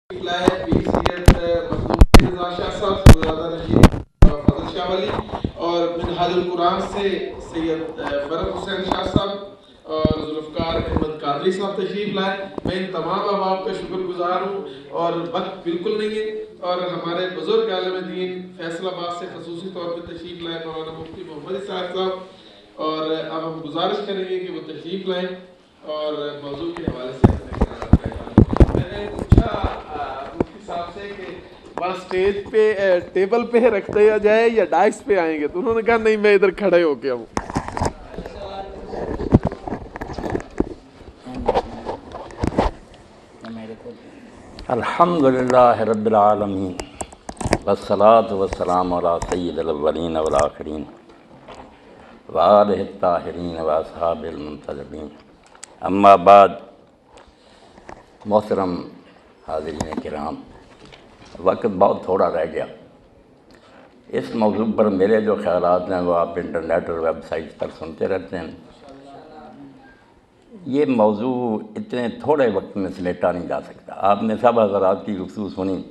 شاہ ولی اور منہاج القرآن سے سید برق حسین شاہ صاحب اور ذوالفقار احمد قادری صاحب تشریف لائے. میں ان تمام احباب کا شکر گزار ہوں اور وقت بالکل نہیں ہے. اور ہمارے بزرگ عالم دین فیصل آباد سے خصوصی طور پہ تشریف لائے مولانا مفتی محمد اسحاق صاحب, اور اب ہم گزارش کریں گے کہ وہ تشریف لائیں اور موضوع کے حوالے سے میں نے پوچھا مفتی صاحب سے کہ وہاں اسٹیج پہ ٹیبل پہ رکھ دیا جائے یا ڈائس پہ آئیں گے, تو انہوں نے کہا نہیں میں ادھر کھڑے ہو کے آؤں. الحمدللہ رب العالمین والصلاة والسلام علی سید الاولین والآخرین وآلہ الطاہرین واصحاب المنتجبین. اما بعد, محترم حاضرین کرام, وقت بہت تھوڑا رہ گیا. اس موضوع پر میرے جو خیالات ہیں وہ آپ انٹرنیٹ اور ویب سائٹ پر سنتے رہتے ہیں. یہ موضوع اتنے تھوڑے وقت میں سمیٹا نہیں جا سکتا. آپ نے سب حضرات کی گفتگو سنی,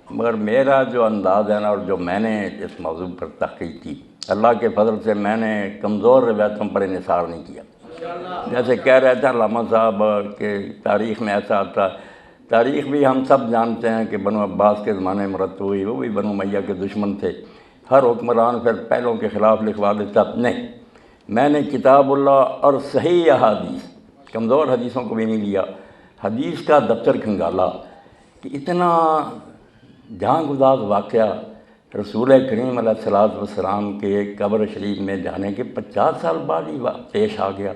مگر میرا جو انداز ہے نا اور جو میں نے اس موضوع پر تحقیق کی, اللہ کے فضل سے میں نے کمزور روایتوں پر انحصار نہیں کیا. جیسے کہہ رہے تھے علامہ صاحب کہ تاریخ میں ایسا آتا, تاریخ بھی ہم سب جانتے ہیں کہ بنو عباس کے زمانے میں مرتب ہوئی, وہ بھی بنو امیہ کے دشمن تھے. ہر حکمران پھر پہلوں کے خلاف لکھوا دیتا. نہیں, میں نے کتاب اللہ اور صحیح احادیث, کمزور حدیثوں کو بھی نہیں لیا, حدیث کا دفتر کھنگالا کہ اتنا جہاں گداز واقعہ رسول کریم علیہ السلام کے قبر شریف میں جانے کے 50 سال بعد ہی پیش آ گیا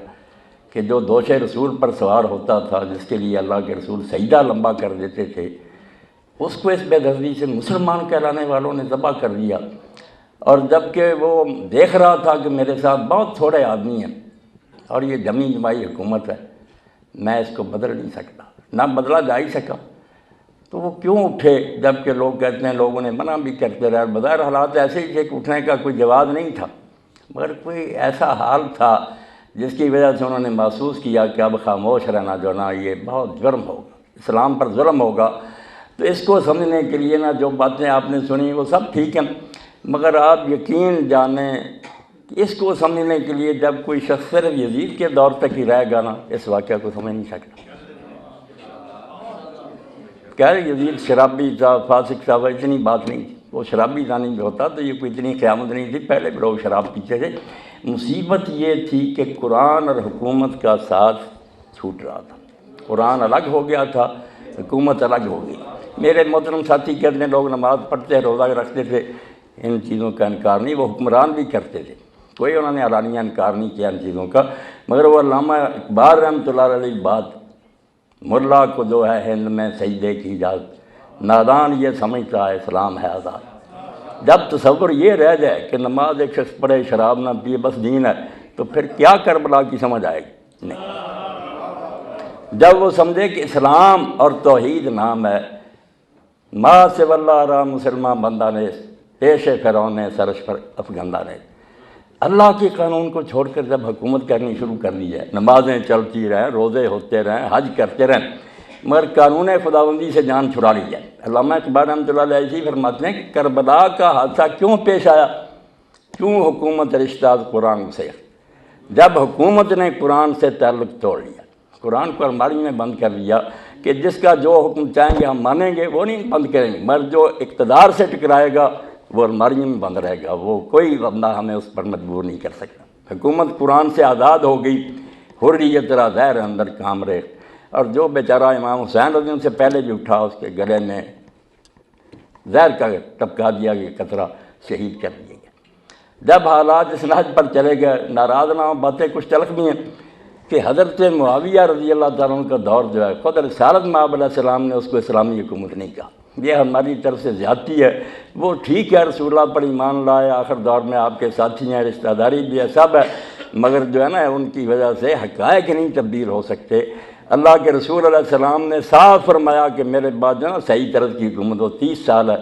کہ جو دوش رسول پر سوار ہوتا تھا, جس کے لیے اللہ کے رسول سجدہ لمبا کر دیتے تھے, اس کو اس بے دردی سے مسلمان کہلانے والوں نے ذبح کر دیا. اور جب کہ وہ دیکھ رہا تھا کہ میرے ساتھ بہت تھوڑے آدمی ہیں اور یہ جمی جمائی حکومت ہے, میں اس کو بدل نہیں سکتا, نہ بدلا جا ہی سکا, تو وہ کیوں اٹھے؟ جب کہ لوگ کہتے ہیں لوگوں نے منع بھی کرتے رہے. بظاہر حالات ایسے ہی تھے کہ اٹھنے کا کوئی جواز نہیں تھا, مگر کوئی ایسا حال تھا جس کی وجہ سے انہوں نے محسوس کیا کہ اب خاموش رہنا جو نا یہ بہت جرم ہوگا, اسلام پر ظلم ہوگا. تو اس کو سمجھنے کے لیے نا جو باتیں آپ نے سنی وہ سب ٹھیک ہیں, مگر آپ یقین جانیں کہ اس کو سمجھنے کے لیے جب کوئی شخص صرف یزید کے دور تک ہی رہ گا نا, اس واقعہ کو سمجھ نہیں سکتا. کہہ رہے یزید شرابی تھا, فاسق تھا, اتنی بات نہیں تھی. وہ شرابی زانی بھی ہوتا تو یہ کوئی اتنی قیامت نہیں تھی, پہلے بھی لوگ شراب پیتے تھے. مصیبت یہ تھی کہ قرآن اور حکومت کا ساتھ چھوٹ رہا تھا. قرآن الگ ہو گیا تھا, حکومت الگ ہو گئی. میرے محترم ساتھی کہتے ہیں لوگ نماز پڑھتے, روزہ رکھتے تھے, ان چیزوں کا انکار نہیں, وہ حکمران بھی کرتے تھے, کوئی انہوں نے علانیہ انکار نہیں کیا ان چیزوں کا. مگر وہ علامہ اقبال رحمۃ اللہ علیہ بات, ملا کو جو ہے ہند میں سجدے کی اجازت, نادان یہ سمجھتا ہے اسلام ہے آزاد. جب تصور یہ رہ جائے کہ نماز ایک شخص پڑھے, شراب نہ پیے, بس دین ہے, تو پھر کیا کربلا کی سمجھ آئے گی؟ نہیں. جب وہ سمجھے کہ اسلام اور توحید نام ہے, ما سے واللہ را مسلمان بندہ نے پیش فرعون نے سرش پر افغندہ نے, اللہ کے قانون کو چھوڑ کر جب حکومت کرنی شروع کر دی جائے, نمازیں چلتی رہیں, روزے ہوتے رہیں, حج کرتے رہیں, مگر قانون خداوندی سے جان چھڑا لی جائے. علامہ اقبال رحمۃ اللہ علیہ ایسی فرماتے ہیں کہ کربلا کا حادثہ کیوں پیش آیا, کیوں حکومت رشتہ قرآن سے, جب حکومت نے قرآن سے تعلق توڑ لیا, قرآن کو الماری میں بند کر دیا کہ جس کا جو حکم چاہیں گے ہم مانیں گے, وہ نہیں بند کریں گے, مگر جو اقتدار سے ٹکرائے گا وہ الماری میں بند رہے گا, وہ کوئی بندہ ہمیں اس پر مجبور نہیں کر سکتا. حکومت قرآن سے آزاد ہو گئی, حریت را زہر اندر کام رہے. اور جو بیچارہ امام حسین رضی اللہ سے پہلے بھی اٹھا, اس کے گلے میں زہر کا ٹپکا دیا گیا, قطرہ شہید کر دیا گیا. جب حالات اس نہج پر چلے گئے, ناراض نہ ہوں, باتیں کچھ تلخ بھی ہیں کہ حضرت معاویہ رضی اللہ تعالیٰ عنہ کا دور جو ہے, خود رسالت مآب علیہ السلام نے اس کو اسلامی حکومت نہیں کہا, یہ ہماری طرف سے زیادتی ہے. وہ ٹھیک ہے رسول اللہ پر ایمان لائے, آخر دور میں آپ کے ساتھی ہیں, رشتہ داری بھی ہے, سب ہے, مگر جو ہے نا ان کی وجہ سے حقائق نہیں تبدیل ہو سکتے. اللہ کے رسول علیہ السلام نے صاف فرمایا کہ میرے بعد جو ہے نا صحیح طرز کی حکومت ہو, 30 سال ہے,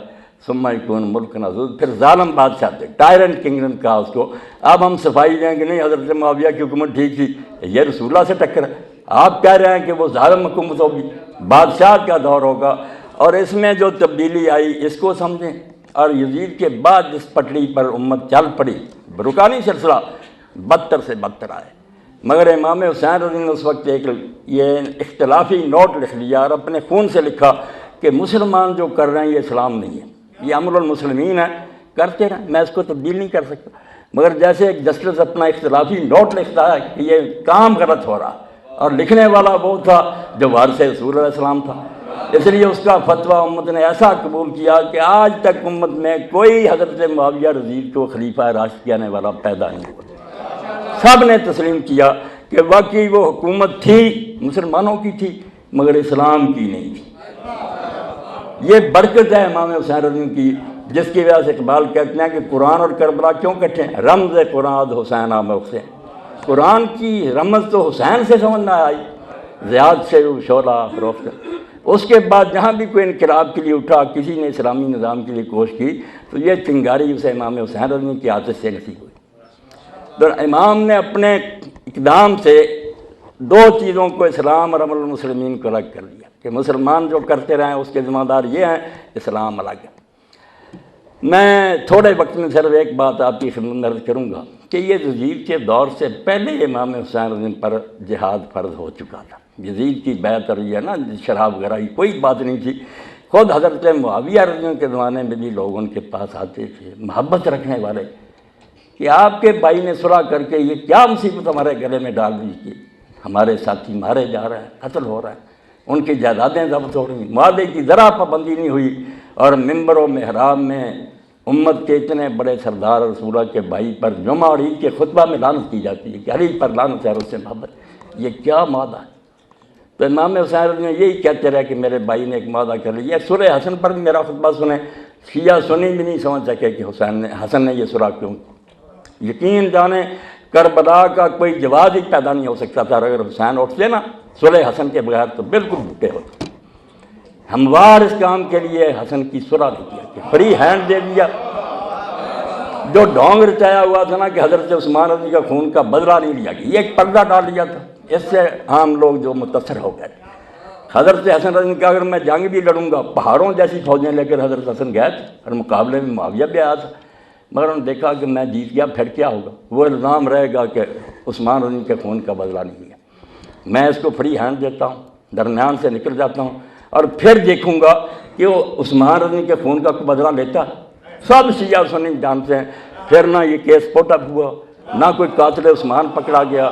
ثم یکون ملک نذور, پھر ظالم بادشاہ تھے, ٹائرنٹ کنگڈم کہا اس کو. اب ہم صفائی دیں کہ نہیں حضرت معاویہ کی حکومت ٹھیک تھی, یہ رسول اللہ سے ٹکر ہے. آپ کہہ رہے ہیں کہ وہ ظالم حکومت ہوگی, بادشاہ کا دور ہوگا. اور اس میں جو تبدیلی آئی اس کو سمجھیں، اور یزید کے بعد جس پٹڑی پر امت چل پڑی، رکانی سلسلہ بدتر سے بدتر آئے، مگر امام حسین رضی اللہ عنہ اس وقت ایک یہ اختلافی نوٹ لکھ لیا اور اپنے خون سے لکھا کہ مسلمان جو کر رہے ہیں یہ اسلام نہیں ہے، یہ امر المسلمین ہے، کرتے رہیں، میں اس کو تبدیل نہیں کر سکتا۔ مگر جیسے ایک جسٹس اپنا اختلافی نوٹ لکھتا ہے کہ یہ کام غلط ہو رہا، اور لکھنے والا وہ تھا جو وارث رسول علیہ السلام تھا، اس لیے اس کا فتویٰ امت نے ایسا قبول کیا کہ آج تک امت میں کوئی حضرت معاویہ رضی کو خلیفہ راشد کہنے والا پیدا نہیں ہوا۔ سب نے تسلیم کیا کہ واقعی وہ حکومت تھی، مسلمانوں کی تھی، مگر اسلام کی نہیں تھی۔ یہ برکت ہے امام حسین رضی کی، جس کی وجہ سے اقبال کہتے ہیں کہ قرآن اور کربلا کیوں کٹھے ہیں؟ رمز قرآن حسین آمد سے، قرآن کی رمز تو حسین سے سمجھ نہ آئی، زیاد سے وہ شعلہ فروخت۔ اس کے بعد جہاں بھی کوئی انقلاب کے لیے اٹھا، کسی نے اسلامی نظام کے لیے کوشش کی، تو یہ چنگاری اسے امام حسین رضی کی عادت سے نصیب ہوئی۔ تو امام نے اپنے اقدام سے دو چیزوں کو، اسلام اور امر المسلمین کو الگ کر دیا کہ مسلمان جو کرتے رہیں اس کے ذمہ دار یہ ہیں، اسلام الگ ہے۔ میں تھوڑے وقت میں صرف ایک بات آپ کی خدمت میں عرض کروں گا کہ یہ یزید کے دور سے پہلے امام حسین رضی پر جہاد فرض ہو چکا تھا۔ یزید کی بیعت اور یہ نا شراب وغیرہ کی کوئی بات نہیں تھی، خود حضرت معاویہ رضی کے زمانے میں بھی لوگ ان کے پاس آتے تھے محبت رکھنے والے کہ آپ کے بھائی نے صلح کر کے یہ کیا مصیبت ہمارے گلے میں ڈال دی کہ ہمارے ساتھی مارے جا رہے ہیں، قتل ہو رہا ہے، ان کی جائیدادیں ضبط ہو رہی ہیں، معاہدے کی ذرا پابندی نہیں ہوئی، اور ممبر و محراب میں امت کے اتنے بڑے سردار رسولہ کے بھائی پر جمعہ اور عید کے خطبہ میں لعنت کی جاتی ہے کہ علی پر لعنت ہے اور اس سے محبت، یہ کیا معاہدہ ہے؟ تو امام حسین رضی یہی کہتے رہے کہ میرے بھائی نے ایک معاہدہ کر لیا۔ سورہ حسن پر بھی میرا خطبہ سنیں، شیعہ سنی بھی نہیں سمجھ سکے کہ حسن نے یہ سورہ کیوں۔ یقین جانیں کربلا کا کوئی جواز ہی پیدا نہیں ہو سکتا تھا، اگر حسین اٹھتے نا صلح حسن کے بغیر تو بالکل بھوکے ہوتے۔ ہموار اس کام کے لیے حسن کی صلح نہیں کیا کہ فری ہینڈ دے دیا۔ جو ڈھونگ رچایا ہوا تھا نا کہ حضرت عثمان رضی کا خون کا بدلہ نہیں لیا گیا، یہ ایک پردہ ڈال دیا تھا، اس سے عام لوگ جو متاثر ہو گئے۔ حضرت حسن رضی کا اگر میں جنگ بھی لڑوں گا، پہاڑوں جیسی فوجیں لے کر حضرت حسن گئے تھے، اور مقابلے میں معاویہ بھی آیا تھا، مگر انہوں نے دیکھا کہ میں جیت گیا، پھر کیا ہوگا؟ وہ الزام رہے گا کہ عثمان رضی کے خون کا بدلہ نہیں لیا۔ میں اس کو فری ہینڈ دیتا ہوں، درمیان سے نکل جاتا ہوں، اور پھر دیکھوں گا کہ وہ عثمان رضی کے خون کا بدلہ لیتا ہے۔ سب شیعہ سنی جانتے ہیں، پھر نہ یہ کیس پوٹ اپ ہوا، نہ کوئی قاتل عثمان پکڑا گیا،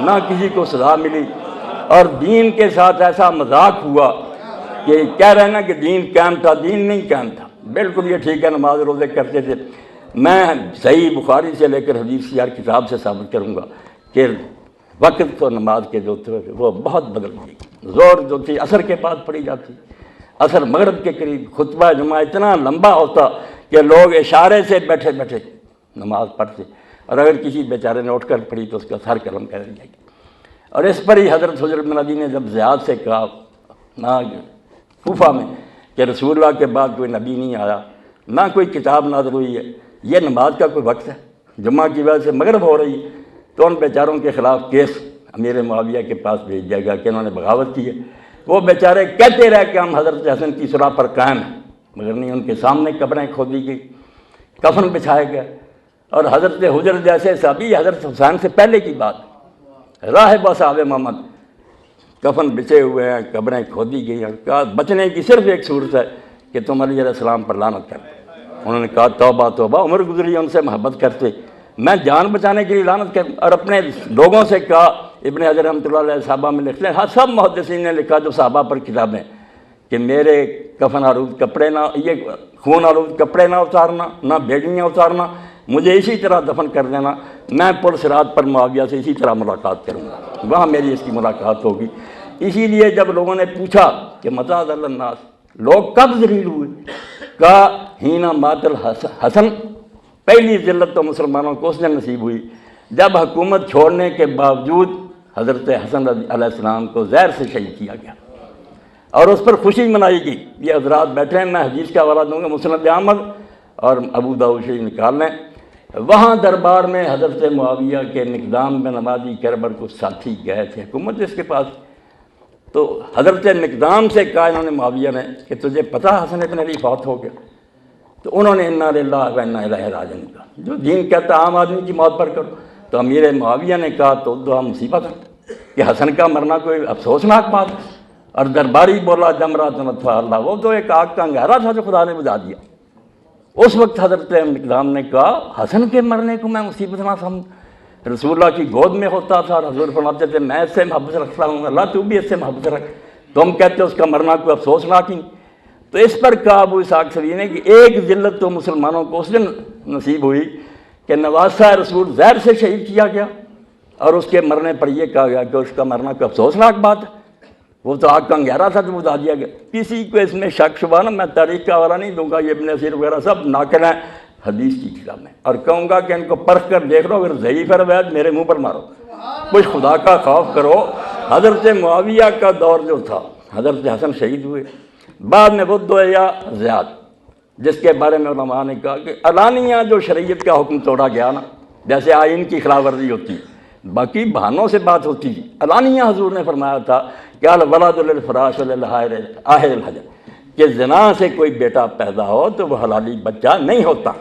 نہ کسی کو سزا ملی، اور دین کے ساتھ ایسا مذاق ہوا کہ کہہ رہے ہیں نا کہ دین قائم تھا، دین نہیں قائم تھا۔ بالکل یہ ٹھیک ہے، نماز روزے کرتے تھے، میں صحیح بخاری سے لے کر حدیث کی ہر کتاب سے ثابت کروں گا کہ وقت تو نماز کے جو تھے وہ بہت بدل گئی۔ زور جو تھی عصر کے بعد پڑھی جاتی، عصر مغرب کے قریب، خطبہ جمعہ اتنا لمبا ہوتا کہ لوگ اشارے سے بیٹھے بیٹھے نماز پڑھتے، اور اگر کسی بیچارے نے اٹھ کر پڑھی تو اس کا سر قلم کر جائے گی۔ اور اس پر ہی حضرت حجرت بن عدی نے جب زیاد سے کہا نہ کوفہ میں کہ رسول اللہ کے بعد کوئی نبی نہیں آیا، نہ کوئی کتاب نازل ہوئی ہے، یہ نماز کا کوئی وقت ہے، جمعہ کی وجہ سے مغرب ہو رہی ہے، تو ان بیچاروں کے خلاف کیس امیر معاویہ کے پاس بھیج جائے گا کہ انہوں نے بغاوت کی ہے۔ وہ بیچارے کہتے رہے کہ ہم حضرت حسن کی صلح پر قائم ہیں، مگر نہیں، ان کے سامنے قبریں کھودی گئی، کفن بچھائے گئے، اور حضرت حجر جیسے صحابی، حضرت حسین سے پہلے کی بات، راہب صاحب محمد کفن بچے ہوئے ہیں، قبریں کھودی گئی ہیں، کہا بچنے کی صرف ایک صورت ہے کہ تم علی علیہ السلام پر لعنت کر دو۔ انہوں نے کہا توبہ توبہ، عمر گزری ان سے محبت کرتے، میں جان بچانے کے لیے لعنت کر، اور اپنے لوگوں سے کہا، ابن حجر رحمۃ اللہ علیہ صحابہ میں لکھتے ہیں، ہاں سب محدثین نے لکھا جو صحابہ پر کتابیں، کہ میرے کفن آلود کپڑے نہ، یہ خون آلود کپڑے نہ اتارنا، نہ بیڑیاں اتارنا، مجھے اسی طرح دفن کر دینا، میں پل صراط پر معاویہ سے اسی طرح ملاقات کروں گا، وہاں میری اس کی ملاقات ہوگی۔ اسی لیے جب لوگوں نے پوچھا کہ متى ذل الناس، لوگ کب ذلیل ہوئے، کہا ہینا مات الحسن، پہلی ذلت تو مسلمانوں کو اس نے نصیب ہوئی جب حکومت چھوڑنے کے باوجود حضرت حسن علیہ السلام کو زہر سے شہید کیا گیا، اور اس پر خوشی منائی گئی۔ یہ حضرات بیٹھے ہیں، میں حدیث کا حوالہ دوں گا، مسند احمد اور ابو داؤد شریف نکال لیں، وہاں دربار میں حضرت معاویہ کے مقدام بن عبادی کربر کو ساتھی گئے تھے، حکومت جس کے پاس، تو حضرت مقدام سے کہا انہوں نے معاویہ نے کہ تجھے پتہ حسن ابن علی فوت ہو گیا؟ تو انہوں نے انا للہ و انا الیہ راجعون کہا، جو دین کہتا عام آدمی کی موت پر کرو۔ تو امیر معاویہ نے کہا تو دعا مصیبت ہے کہ حسن کا مرنا کوئی افسوسناک بات ہے۔ اور درباری بولا جمرات نطفہ اللہ، وہ تو ایک آگ کا انگارہ تھا جو خدا نے بجھا دیا۔ اس وقت حضرت مقدام نے کہا حسن کے مرنے کو میں مصیبت نہ سمجھ، رسول اللہ کی گود میں ہوتا تھا، حضور فرماتے تھے میں اس سے محبت رکھتا ہوں، اللہ تو بھی اس سے محبت رکھ، تم کہتے ہو اس کا مرنا کوئی افسوسناک ہی نہیں۔ تو اس پر کہا ابو اسحاق سبیعی نے کہ ایک ذلت تو مسلمانوں کو اس دن نصیب ہوئی کہ نواسہ رسول زہر سے شہید کیا گیا، اور اس کے مرنے پر یہ کہا گیا کہ اس کا مرنا کوئی افسوسناک بات ہے، وہ تو آگ کا انگارہ تھا جو بتا دیا گیا۔ کسی کو اس میں شک شبہ نہ، میں تاریخ کا حوالہ نہیں دوں گا، یہ ابن اسیر وغیرہ سب ناقل ہیں حدیث کی کتاب میں، اور کہوں گا کہ ان کو پرکھ کر دیکھ لو، اگر ضعیف ہے روایت میرے منہ پر مارو، کچھ خدا کا خوف کرو۔ حضرت معاویہ کا دور جو تھا، حضرت حسن شہید ہوئے، بعد میں بدھ یا زیاد، جس کے بارے میں علماء نے کہا کہ علانیہ جو شریعت کا حکم توڑا گیا نا، جیسے آئین کی خلاف ورزی ہوتی، باقی بہانوں سے بات ہوتی تھی، علانیہ حضور نے فرمایا تھا کہ الولد للفراش وللحائر آہر الحجر، کہ زنا سے کوئی بیٹا پیدا ہو تو وہ حلالی بچہ نہیں ہوتا۔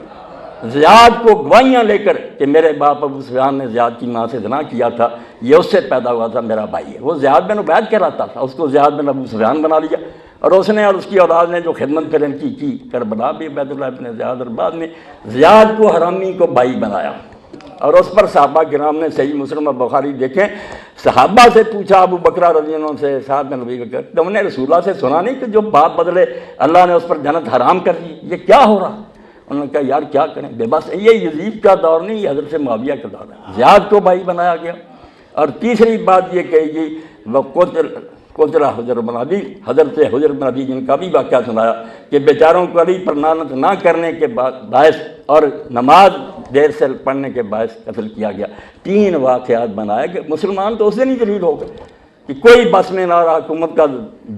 زیاد کو گواہیاں لے کر کہ میرے باپ ابو سفیان نے زیاد کی ماں سے زنا کیا تھا، یہ اس سے پیدا ہوا تھا، میرا بھائی ہے، وہ زیاد بن عبید کہلاتا تھا، اس کو زیاد بن ابو سفیان بنا لیا، اور اس نے اور اس کی اولاد نے جو خدمت پھر ان کی کربلا بھی عبید اللہ ابن زیاد، اور بعد میں زیاد کو حرامی کو بھائی بنایا۔ اور اس پر صحابہ کرام نے صحیح مسلم اور بخاری دیکھیں، صحابہ سے پوچھا ابو بکر رضی اللہ عنہ سے، سعد بن ابی بکر، تم نے رسول اللہ سے سنا نہیں کہ جو باپ بدلے اللہ نے اس پر جنت حرام کر دی، یہ کیا ہو رہا؟ انہوں نے کہا یار کیا کریں، بے بس یہ یزید کا دور نہیں، یہ حضرت معاویہ کا دور ہے، زیاد کو بھائی بنایا گیا۔ اور تیسری بات یہ کہی گئی وہ قتل حجر بن ابی، حضرت حجر بن ابی جن کا بھی واقعہ سنایا کہ بیچاروں کو علی پر لعنت نہ کرنے کے باعث اور نماز دیر سے پڑھنے کے باعث قتل کیا گیا۔ 3 واقعات بنائے کہ مسلمان تو اس دن ہی دلیل ہو گئے کہ کوئی بس میں نہ رہا، حکومت کا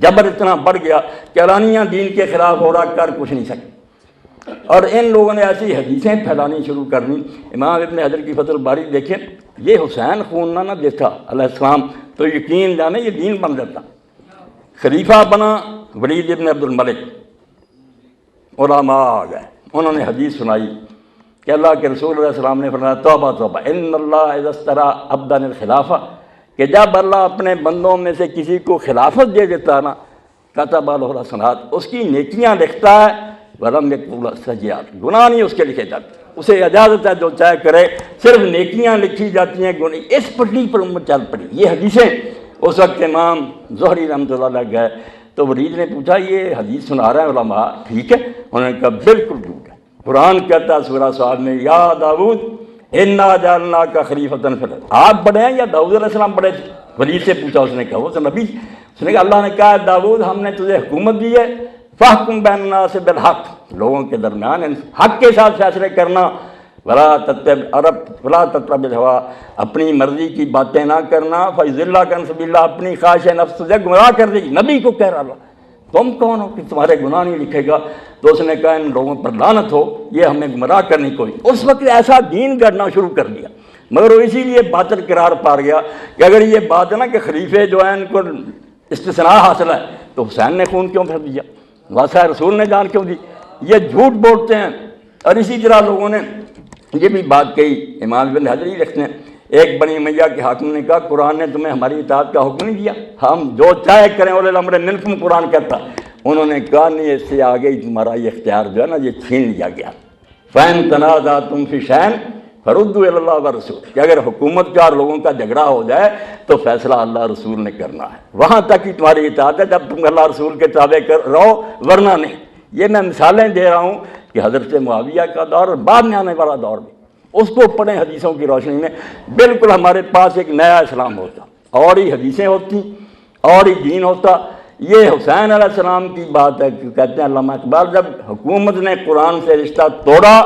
جبر اتنا بڑھ گیا کہ علانیہ دین کے خلاف ہو رہا، کر کچھ نہیں سکے۔ اور ان لوگوں نے ایسی حدیثیں پھیلانی شروع کر دیں۔ امام ابن حجر کی فتح الباری دیکھیں، یہ حسین خون نہ دیتا علیہ السلام تو یقین جانے یہ دین بن جاتا۔ خلیفہ بنا ولید ابن عبد الملک، علماء آ گئے، انہوں نے حدیث سنائی کہ اللہ کے رسول علیہ السلام نے فرمایا توبہ توبہ ان اللہ اذا استرا عبدا الخلافہ، کہ جب اللہ اپنے بندوں میں سے کسی کو خلافت دے دیتا نا، کتب له الحسنات، اس کی نیکیاں لکھتا ہے، ولم یکتب السیئات، گناہ نہیں اس کے لکھے جاتے، اسے اجازت ہے جو چاہے کرے، صرف نیکیاں لکھی جاتی ہیں، گناہ۔ اس پٹی پر امت چل پڑی۔ یہ حدیثیں اس وقت امام زہری رحمۃ اللہ علیہ گئے تو ولید نے پوچھا یہ حدیث سنا رہے ہیں علماء، ٹھیک ہے؟ انہوں نے کہا بالکل جھوٹ ہے، قرآن کہتا ہے سورہ صاد میں یا داؤد انا جعلناک خلیفۃ فی الارض، آپ بڑے ہیں یا داؤد علیہ السلام بڑے تھے؟ ولید سے پوچھا، اس نے کہا وہ تو نبی، اس نے کہا اللہ نے کہا داؤد ہم نے تجھے حکومت دی ہے، فاحکم بین الناس بالحق، لوگوں کے درمیان حق کے ساتھ فیصلے کرنا، ولا تتبع الہویٰ، اپنی مرضی کی باتیں نہ کرنا، فیضلک عن سبیل اللہ، اپنی خواہش نفس تجھے گمراہ کر دے گی۔ نبی کو کہہ رہا اللہ، تم کون ہو کہ تمہارے گناہ نہیں لکھے گا؟ تو اس نے کہا ان لوگوں پر لعنت ہو، یہ ہمیں گمراہ کرنی کوئی۔ اس وقت ایسا دین گڑنا شروع کر دیا، مگر وہ اسی لیے باطل قرار پا گیا کہ اگر یہ بات ہے نا کہ خلیفے جو ہیں ان کو استثناء حاصل ہے تو حسین نے خون کیوں پھر دیا، واسطہ رسول نے جان کیوں دی؟ یہ جھوٹ بولتے ہیں۔ اور اسی طرح لوگوں نے یہ بھی بات کہی، امام ابن حجر ہی لکھتے ہیں، ایک بنی امیہ کے حاکم نے کہا قرآن نے تمہیں ہماری اطاعت کا حکم نہیں دیا، ہم جو چاہے کریں، اولی الامر منکم قرآن کہتا۔ انہوں نے کہا نہیں، اس سے آگے ہی تمہارا یہ اختیار جو ہے نا یہ چھین لیا گیا۔ فَإِن تَنَازَعْتُمْ فِي شَيْءٍ فَرُدُّوهُ إِلَى اللَّهِ وَالرَّسُولِ، کہ اگر حکومت کا اور لوگوں کا جھگڑا ہو جائے تو فیصلہ اللہ رسول نے کرنا ہے، وہاں تک ہی تمہاری اطاعت ہے جب تم اللہ رسول کے تابع رہو، ورنہ نہیں۔ یہ میں مثالیں دے رہا ہوں کہ حضرت معاویہ کا دور اور بعد میں آنے والا دور بھی، اس کو پڑھیں حدیثوں کی روشنی میں، بالکل ہمارے پاس ایک نیا اسلام ہوتا، اور ہی حدیثیں ہوتی، اور ہی دین ہوتا۔ یہ حسین علیہ السلام کی بات ہے کہ کہتے ہیں علامہ اقبال، جب حکومت نے قرآن سے رشتہ توڑا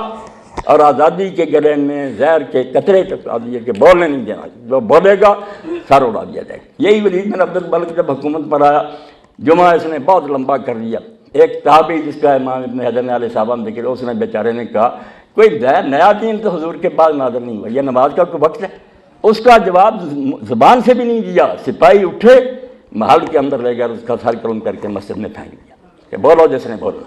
اور آزادی کے گلے میں زہر کے قطرے ٹپکا دیے کہ بولنے نہیں دینا، جو بولے گا سر اڑا دیا جائے گا۔ یہی ولید بن عبد الملک جب حکومت پر آیا، جمعہ اس نے بہت لمبا کر دیا۔ ایک تابعی جس کا امام ابن حجر نے علیہ صاحب ذکر، اس نے بیچارے نے کہا کوئی نیا دین تو حضور کے بعد نازل نہیں ہوا، یہ نماز کا کوئی وقت ہے؟ اس کا جواب زبان سے بھی نہیں دیا۔ سپاہی اٹھے محل کے اندر لے کر اس کا سر قلم کر کے مسجد میں پھینک دیا کہ بولو جس نے بولو۔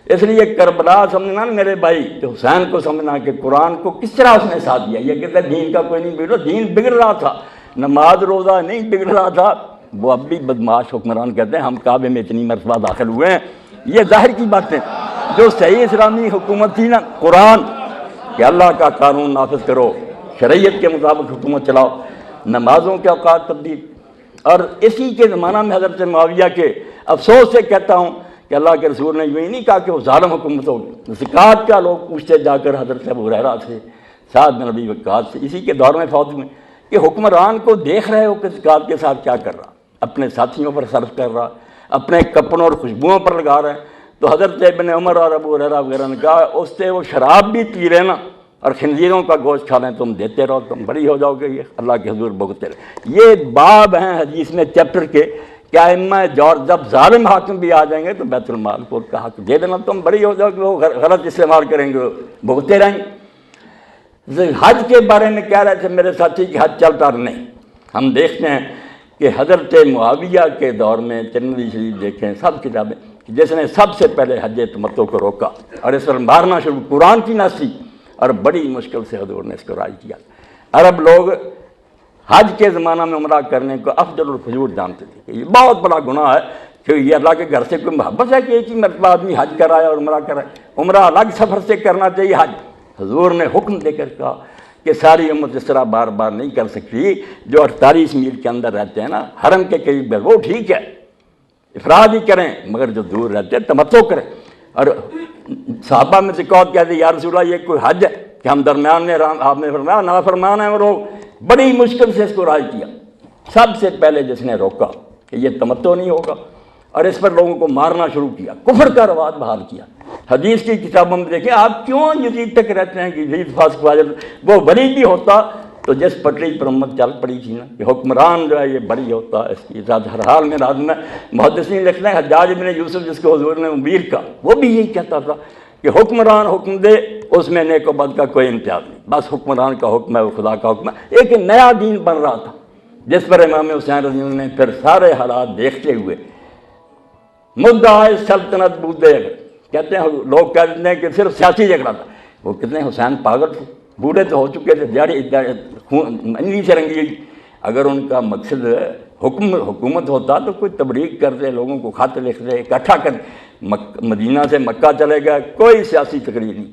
اس لیے کربلا سمجھنا نا میرے بھائی کہ حسین کو سمجھنا کہ قرآن کو کس طرح اس نے ساتھ دیا۔ یہ کہتے ہیں دین کا کوئی نہیں بگڑا، دین بگڑ رہا تھا، نماز روزہ نہیں بگڑ رہا تھا۔ وہ اب بھی بدماش حکمران کہتے ہیں ہم کعبے میں اتنی مرتبہ داخل ہوئے ہیں، یہ ظاہر کی باتیں۔ جو صحیح اسلامی حکومت تھی نا، قرآن کہ اللہ کا قانون نافذ کرو، شریعت کے مطابق حکومت چلاؤ، نمازوں کے اوقات تبدیل۔ اور اسی کے زمانہ میں حضرت معاویہ کے افسوس سے کہتا ہوں کہ اللہ کے رسول نے یوں ہی نہیں کہا کہ وہ ظالم حکومت ہوگی۔ زکوٰۃ کا لوگ پوچھتے جا کر حضرت ابو ہریرہ سے، سعد بن ابی وقاص سے، اسی کے دور میں فوت ہوئے، کہ حکمران کو دیکھ رہے ہو کہ زکوٰۃ کے ساتھ کیا کر رہا، اپنے ساتھیوں پر صرف کر رہا، اپنے کپڑوں اور خوشبوؤں پر لگا رہے ہیں۔ تو حضرت ابن عمر اور ابو ہریرہ وغیرہ نے کہا اس سے وہ شراب بھی پی رہے نا اور خنزیروں کا گوشت کھا لیں، تم دیتے رہو، تم بری ہو جاؤ گے، یہ اللہ کے حضور بھگتے رہے۔ یہ باب ہیں حدیث میں چیپٹر کے کہ ائمہ جور جب ظالم حاکم بھی آ جائیں گے تو بیت المال کو کا حق دے دینا، تم بری ہو جاؤ گے، وہ غلط استعمال کریں گے، بھگتے رہیں گے۔ حج کے بارے میں کہہ رہے تھے میرے ساتھی کہ حج چلتا نہیں۔ ہم دیکھتے ہیں کہ حضرت معاویہ کے دور میں ترمذی شریف دیکھیں، سب کتابیں، جس نے سب سے پہلے حج تمتع کو روکا اور اس پر مارنا شروع، قرآن کی ناسی، اور بڑی مشکل سے حضور نے اس کو رائج کیا۔ عرب لوگ حج کے زمانہ میں عمرہ کرنے کو افضل الفجور جانتے تھے کہ یہ بہت بڑا گناہ ہے کہ یہ اللہ کے گھر سے کوئی محبت ہے کہ ایک ہی مرتبہ آدمی حج کرائے اور عمرہ کرائے، عمرہ الگ سفر سے کرنا چاہیے، حج۔ حضور نے حکم دے کر کہا کہ ساری امت اس طرح بار بار نہیں کر سکتی، جو 48 میل کے اندر رہتے ہیں نا، حرم کے قریب ہے، وہ ٹھیک ہے، افراد ہی کریں، مگر جو دور رہتے ہیں تمتع کریں۔ اور صحابہ میں سے کہتے کہتے یا رسول اللہ یہ کوئی حج ہے کہ ہم درمیان میں آپ نے فرمایا نافرمان ہیں وہ لوگ، بڑی مشکل سے اس کو رائج کیا۔ سب سے پہلے جس نے روکا کہ یہ تمتع نہیں ہوگا اور اس پر لوگوں کو مارنا شروع کیا، کفر کا رواج بحال کیا۔ حدیث کی کتابوں میں دیکھیں آپ کیوں یزید تک رہتے ہیں کہ یزید فاسق فاجر، وہ بری بھی ہوتا تو جس پٹری پر امت چل پڑی تھی نا کہ حکمران جو ہے یہ بری ہوتا، اس کی ذات ہر حال میں لازم ہے۔ محدثین لکھتے ہیں حجاج بن یوسف جس کو حضور نے امیر کا، وہ بھی یہی کہتا تھا کہ حکمران حکم دے اس میں نیک و بد کا کوئی امتیاز نہیں، بس حکمران کا حکم ہے، وہ خدا کا حکم ہے۔ ایک نیا دین بن رہا تھا جس پر امام حسین رضی اللہ عنہ نے پھر سارے حالات دیکھتے ہوئے مدعا سلطنت بودے، کہتے ہیں لوگ کہتے ہیں کہ صرف سیاسی جھگڑا تھا، وہ کتنے حسین پاگل تھے، بوڑھے تو ہو چکے تھے، انگلی سے رنگی ہوئی۔ اگر ان کا مقصد حکومت ہوتا تو کوئی تبلیغ کرتے، لوگوں کو خط لکھتے، اکٹھا کر مدینہ سے مکہ چلے گئے، کوئی سیاسی تقریر نہیں،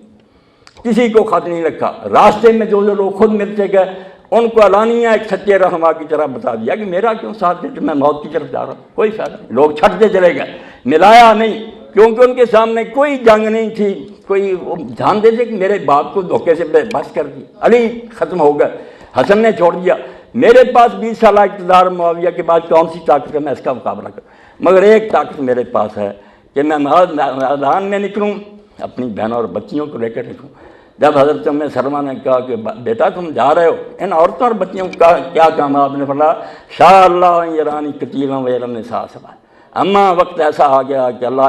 کسی کو خط نہیں لکھا۔ راستے میں جو لوگ خود ملتے گئے ان کو اعلانیہ ایک سچے رہنما کی طرح بتا دیا کہ میرا کیوں ساتھ دیتے، میں موت کی طرف جا رہا ہوں، کوئی فائدہ نہیں۔ لوگ چھٹتے چلے گئے، ملایا نہیں، کیونکہ ان کے سامنے کوئی جنگ نہیں تھی، کوئی وہ جانتے تھے کہ میرے باپ کو دھوکے سے بس کر دی، علی ختم ہو گئے، حسن نے چھوڑ دیا، میرے پاس 20 سالہ اقتدار معاویہ کے بعد کون سی طاقت ہے میں اس کا مقابلہ کروں، مگر ایک طاقت میرے پاس ہے کہ میں میدان میں نکلوں، اپنی بہنوں اور بچیوں کو لے کر نکلوں۔ جب حضرت ام سلمہ نے کہا کہ بیٹا تم جا رہے ہو، ان عورتوں اور بچیوں کا کیا کام ہے؟ آپ نے فرمایا شاء اللہ یرانی کتیلاں ویرم نساء سبا، اماں وقت ایسا آ گیا کہ اللہ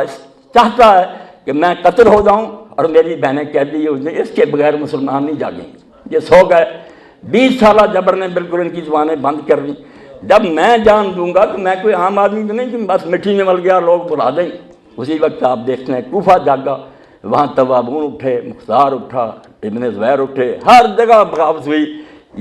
چاہتا ہے کہ میں قتل ہو جاؤں اور میری بہنیں قیدی ہو جائیں، اس کے بغیر مسلمان نہیں جاگیں گے۔ یہ سو گئے، 20 سالہ جبر نے بالکل ان کی زبانیں بند کر دیں۔ جب میں جان دوں گا تو میں کوئی عام آدمی تو نہیں کہ بس مٹی میں مل گیا لوگ بلا دیں۔ اسی وقت آپ دیکھتے ہیں کوفہ جاگا، وہاں توابون اٹھے، مختار اٹھا، ابن زبیر اٹھے، ہر جگہ بغاوت ہوئی۔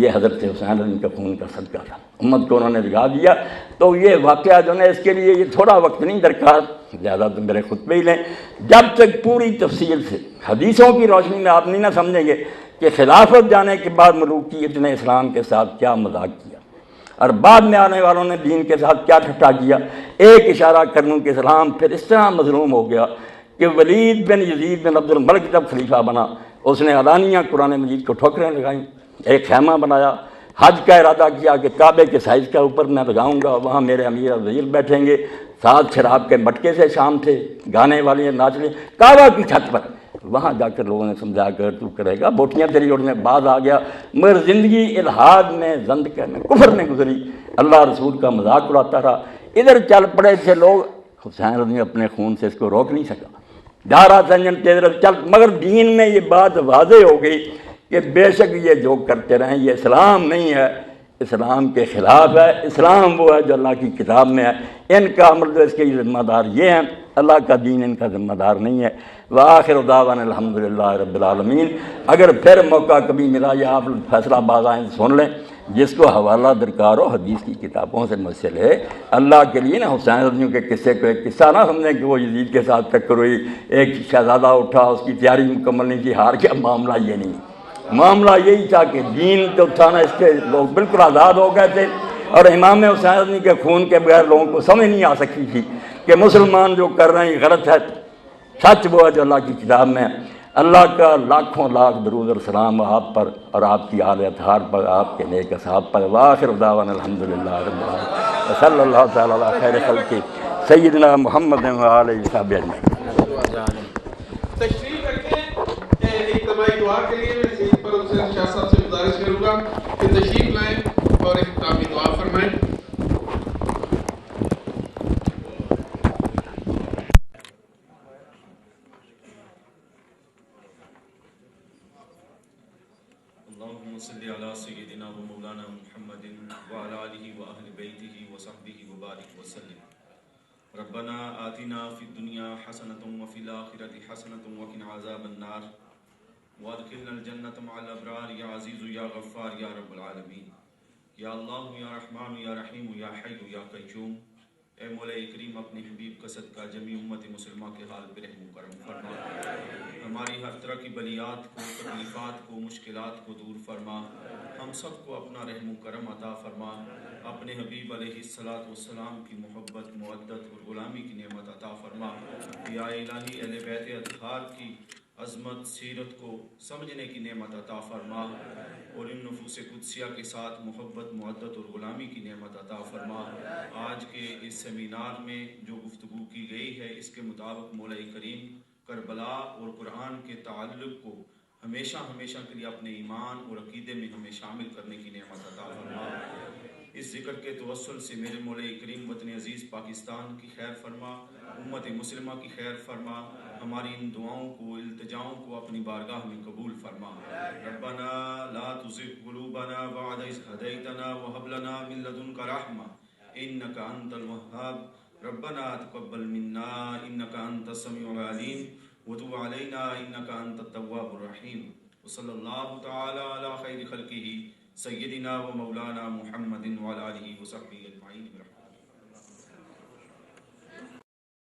یہ حضرت حسین علی کا خون کا صدقہ تھا، امت کو انہوں نے جگا دیا۔ تو یہ واقعہ جو ہے اس کے لیے یہ تھوڑا وقت نہیں درکار، زیادہ تو میرے خطبے ہی لیں، جب تک پوری تفصیل سے حدیثوں کی روشنی میں آپ نہیں نہ سمجھیں گے کہ خلافت جانے کے بعد ملوکیت نے اسلام کے ساتھ کیا مذاق کیا اور بعد میں آنے والوں نے دین کے ساتھ کیا ٹھٹا کیا۔ ایک اشارہ کرنوں کہ اسلام پھر اس طرح مظلوم ہو گیا کہ ولید بن یزید بن عبد الملک جب خلیفہ بنا، اس نے علانیہ قرآن مجید کو ٹھوکریں لگائیں، ایک خیمہ بنایا، حج کا ارادہ کیا کہ کعبے کے سائز کا اوپر میں لگاؤں گا، وہاں میرے امیر اور وزیر بیٹھیں گے، ساتھ شراب کے مٹکے سے شام تھے، گانے والے ناچنے، کعبہ کی چھت پر۔ وہاں جا کر لوگوں نے سمجھا کر تو کرے گا، بوٹیاں تیری اڑنے بعد آ گیا، مگر زندگی الحاد میں زندگی میں کفر میں گزری، اللہ رسول کا مذاق اڑاتا رہا۔ ادھر چل پڑے تھے لوگ، حسین رضی اپنے خون سے اس کو روک نہیں سکا، جا رہا تھا تیز چل، مگر دین میں یہ بات واضح ہو گئی کہ بے شک یہ جو کرتے رہیں یہ اسلام نہیں ہے، اسلام کے خلاف ہے۔ اسلام وہ ہے جو اللہ کی کتاب میں ہے، ان کا عمل جو اس کے ذمہ دار یہ ہیں، اللہ کا دین ان کا ذمہ دار نہیں ہے۔ وآخر دعوانا الحمدللہ رب العالمین۔ اگر پھر موقع کبھی ملا یا آپ فیصلہ باز آئیں سن لیں، جس کو حوالہ درکار ہو حدیث کی کتابوں سے مسئلہ ہے، اللہ کے لیے نا حسین رضی کے قصے کو ایک قصہ نہ سمجھیں کہ وہ یزید کے ساتھ ٹکر ہوئی، ایک شہزادہ اٹھا، اس کی تیاری مکمل نہیں تھی، ہار گیا۔ معاملہ یہ نہیں، معاملہ یہی تھا کہ دین تو تھا نا، اس کے لوگ بالکل آزاد ہو گئے تھے، اور امام حسین رضی کے خون کے بغیر لوگوں کو سمجھ نہیں آ سکتی تھی کہ مسلمان جو کر رہے ہیں غلط ہے، سچ وہ ہے جو اللہ کی کتاب میں ہے۔ اللہ کا لاکھوں لاکھ درود اور سلام آپ پر اور آپ کی آل اطہار پر، آپ کے نیک اصحاب پر۔ وآخر دعوانا الحمدللہ رب العالمین، صلی اللہ تعالیٰ علی خیر خلقہ سیدنا محمد و آلہ وصحبہ اجمعین۔ تشریف رکھیں اجتماعی دعا کے لیے۔ میں سید فرد حسین شاہ صاحب سے گزارش کروں گا کہ تشریف لائیں اور اختتامی دعا فرمائیں۔ اللهم صل على سيدنا ومولانا محمد وعلى آله وأهل بيته وصحبه وبارك وسلم۔ ربنا آتنا في الدنيا حسنة وفي الآخرة حسنة وقنا عذاب النار وادخلنا الجنة مع الأبرار يا عزيز يا غفار يا رب العالمين۔ یا اللہ یا رحمان یا رحیم یا حی یا قیوم، اے مولا کریم اپنے حبیب کا صدقہ جمی امت مسلمہ کے حال پہ رحم و کرم فرما، ہماری ہر طرح کی بلیات کو، تکلیفات کو، مشکلات کو دور فرما، ہم سب کو اپنا رحم و کرم عطا فرما، اپنے حبیب علیہ السلام کی محبت، مودت اور غلامی کی نعمت عطا فرما۔ یا الہی اہل بیت اطہار کی عظمت سیرت کو سمجھنے کی نعمت عطا فرما، اور ان نفوس قدسیہ کے ساتھ محبت، مودت اور غلامی کی نعمت عطا فرما۔ آج کے اس سیمینار میں جو گفتگو کی گئی ہے، اس کے مطابق مولا کریم کربلا اور قرآن کے تعلق کو ہمیشہ ہمیشہ کے لیے اپنے ایمان اور عقیدے میں ہمیں شامل کرنے کی نعمت عطا فرما۔ اس ذکر کے توسل سے میرے مولا کریم وطن عزیز پاکستان کی خیر فرما، امت مسلمہ کی خیر فرما، ہماری ان دعاؤں کو، التجاؤں کو اپنی بارگاہ میں قبول فرما۔ ربنا لا تزغ قلوبنا بعد إذ هديتنا وهب لنا من لدنك رحمة إنك أنت الوهاب۔ ربنا تقبل منا إنك أنت السميع العليم وتب علينا إنك أنت التواب الرحيم، وصلى الله تعالى على خير خلقه سيدنا ومولانا محمد وعلى آله وصحبه أجمعين۔